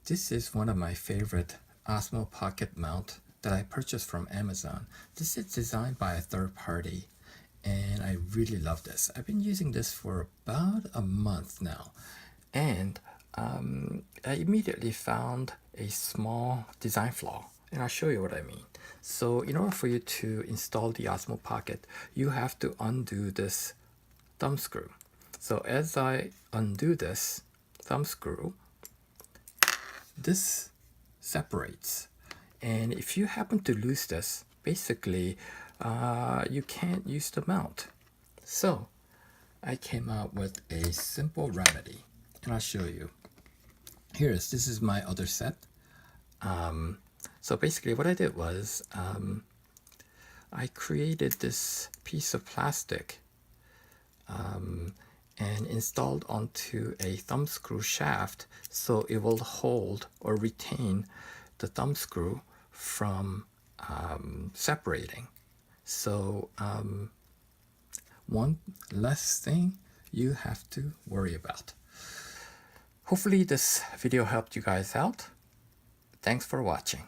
This is one of my favorite Osmo Pocket mount that I purchased from Amazon. This is designed by a third party and I really love this. I've been using this for about a month now, and I immediately found a small design flaw, and I'll show you what I mean. So in order for you to install the Osmo Pocket, you have to undo this thumb screw. So as I undo this thumb screw, this separates, and if you happen to lose this, basically you can't use the mount. So I came out with a simple remedy, and I'll show you. This is my other set. So basically what I did was I created this piece of plastic and installed onto a thumb screw shaft so it will hold or retain the thumb screw from separating. So one less thing you have to worry about. Hopefully this video helped you guys out. Thanks for watching.